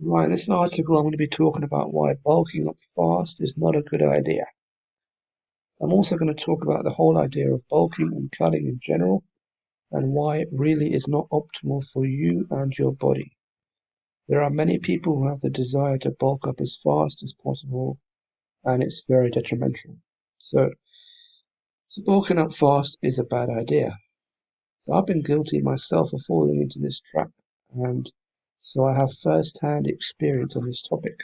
Right, in this article I'm going to be talking about why bulking up fast is not a good idea. So I'm also going to talk about the whole idea of bulking and cutting in general and why it really is not optimal for you and your body. There are many people who have the desire to bulk up as fast as possible and it's very detrimental. So bulking up fast is a bad idea. So I've been guilty myself of falling into this trap and so I have first-hand experience on this topic.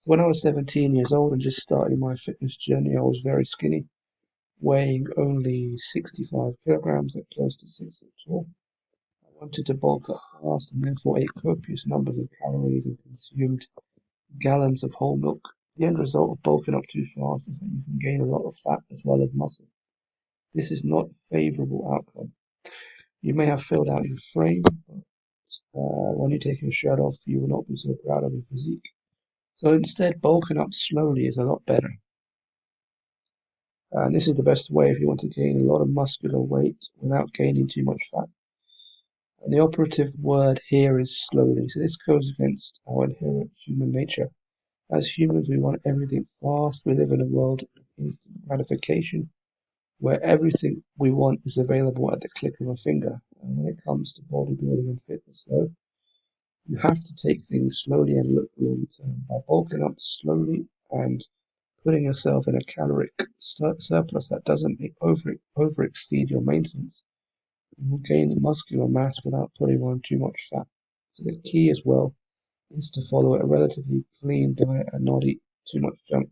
When I was 17 years old and just starting my fitness journey, I was very skinny, weighing only 65 kilograms at close to 6 foot tall. I wanted to bulk up fast and therefore ate copious numbers of calories and consumed gallons of whole milk. The end result of bulking up too fast is that you can gain a lot of fat as well as muscle. This is not a favorable outcome. You may have filled out your frame, but when you take your shirt off, you will not be so proud of your physique. So instead, bulking up slowly is a lot better. And this is the best way if you want to gain a lot of muscular weight without gaining too much fat. And the operative word here is slowly. So this goes against our inherent human nature. As humans, we want everything fast. We live in a world of instant gratification where everything we want is available at the click of a finger. And when it comes to bodybuilding and fitness, though, you have to take things slowly and look long term. By bulking up slowly and putting yourself in a caloric surplus that doesn't over exceed your maintenance, you will gain muscular mass without putting on too much fat. So the key as well is to follow a relatively clean diet and not eat too much junk,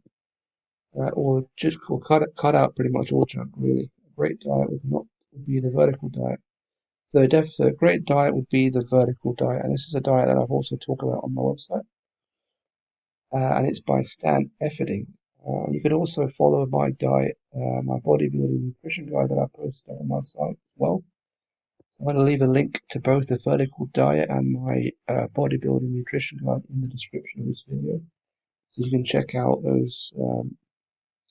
or just cut out pretty much all junk. Really, a great diet would be the vertical diet. So a great diet would be the vertical diet, and this is a diet that I've also talked about on my website, and it's by Stan Efferding. You can also follow my diet, my bodybuilding nutrition guide that I posted on my site as well. I'm going to leave a link to both the vertical diet and my bodybuilding nutrition guide in the description of this video. So you can check out those, and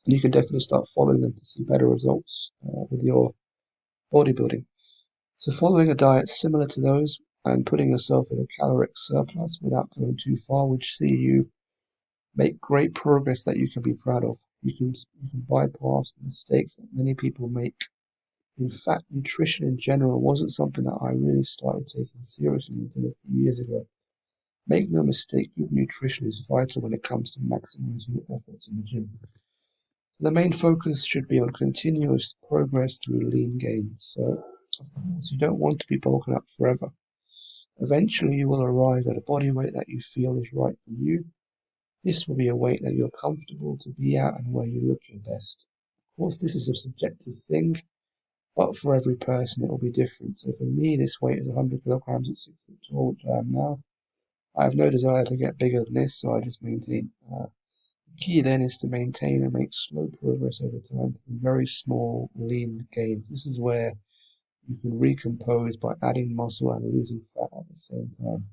you can definitely start following them to see better results with your bodybuilding. So following a diet similar to those and putting yourself in a caloric surplus without going too far would see you make great progress that you can be proud of. You can bypass the mistakes that many people make. In fact, nutrition in general wasn't something that I really started taking seriously until a few years ago. Make no mistake, good nutrition is vital when it comes to maximizing your efforts in the gym. The main focus should be on continuous progress through lean gains. So, of course, you don't want to be bulking up forever. Eventually, you will arrive at a body weight that you feel is right for you. This will be a weight that you're comfortable to be at and where you look your best. Of course, this is a subjective thing, but for every person it will be different. So for me, this weight is 100 kilograms at 6 foot tall, which I am now. I have no desire to get bigger than this, so I just maintain. The key then is to maintain and make slow progress over time through very small, lean gains. This is where you can recompose by adding muscle and losing fat at the same time.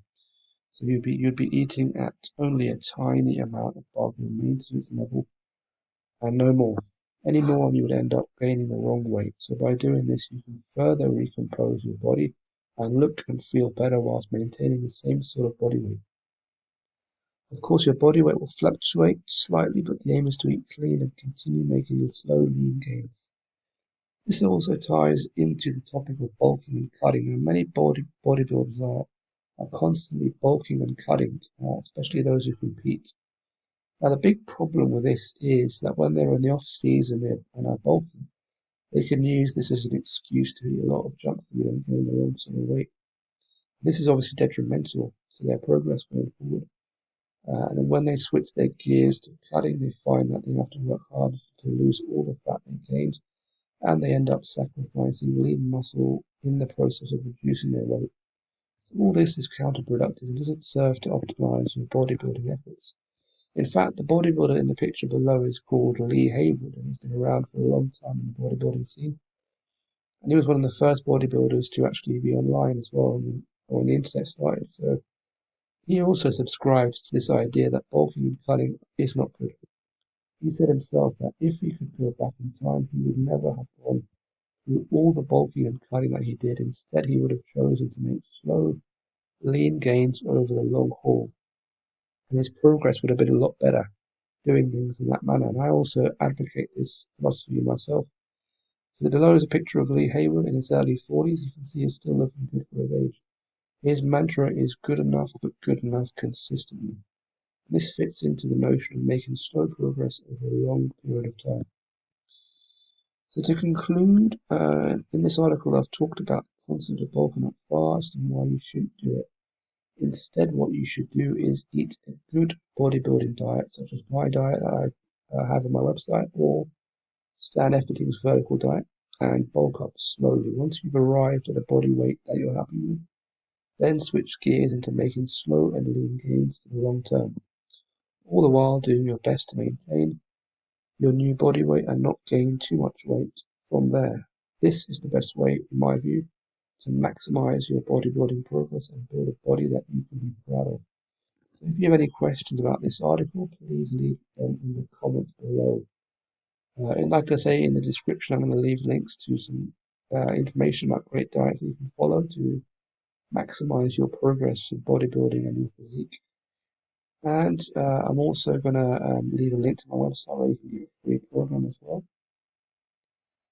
So you'd be eating at only a tiny amount of bulk and maintenance level and no more. Any more and you would end up gaining the wrong weight. So by doing this you can further recompose your body and look and feel better whilst maintaining the same sort of body weight. Of course your body weight will fluctuate slightly, but the aim is to eat clean and continue making slow lean gains. This also ties into the topic of bulking and cutting, and many bodybuilders are constantly bulking and cutting, especially those who compete. Now, the big problem with this is that when they're in the off season and are bulking, they can use this as an excuse to eat a lot of junk food and gain the wrong sort of weight. This is obviously detrimental to their progress going forward. And then when they switch their gears to cutting, they find that they have to work harder to lose all the fat they gained, and they end up sacrificing lean muscle in the process of reducing their weight. All this is counterproductive and doesn't serve to optimize your bodybuilding efforts. In fact, the bodybuilder in the picture below is called Lee Haywood, and he's been around for a long time in the bodybuilding scene. And he was one of the first bodybuilders to actually be online as well, when the internet started. So he also subscribes to this idea that bulking and cutting is not good. He said himself that if he could go back in time, he would never have gone through all the bulking and cutting that he did. Instead, he would have chosen to make slow, lean gains over the long haul. and his progress would have been a lot better doing things in that manner. And I also advocate this philosophy myself. So below is a picture of Lee Hayward in his early 40s. You can see he's still looking good for his age. His mantra is good enough, but good enough consistently. This fits into the notion of making slow progress over a long period of time. So to conclude, in this article I've talked about the concept of bulking up fast and why you shouldn't do it. Instead, what you should do is eat a good bodybuilding diet, such as my diet that I have on my website, or Stan Efferding's vertical diet, and bulk up slowly. Once you've arrived at a body weight that you're happy with, then switch gears into making slow and lean gains for the long term, all the while doing your best to maintain your new body weight and not gain too much weight from there. This is the best way, in my view, to maximize your bodybuilding progress and build a body that you can be proud of. So if you have any questions about this article, please leave them in the comments below. And like I say in the description, I'm going to leave links to some information about great diets that you can follow to maximize your progress in bodybuilding and your physique. And I'm also going to leave a link to my website where you can get a free program as well.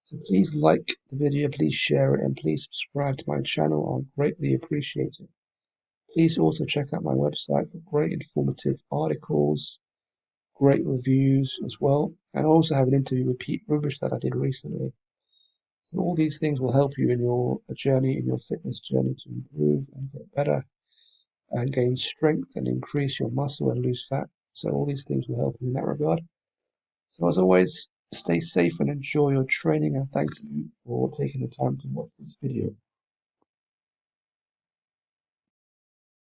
So please like the video, please share it, and please subscribe to my channel. I'll greatly appreciate it. Please also check out my website for great informative articles, great reviews as well. And I also have an interview with Pete Rubish that I did recently. And all these things will help you in your journey, in your fitness journey, to improve and get better and gain strength and increase your muscle and lose fat. So all these things will help you in that regard. So as always, stay safe and enjoy your training, and thank you for taking the time to watch this video.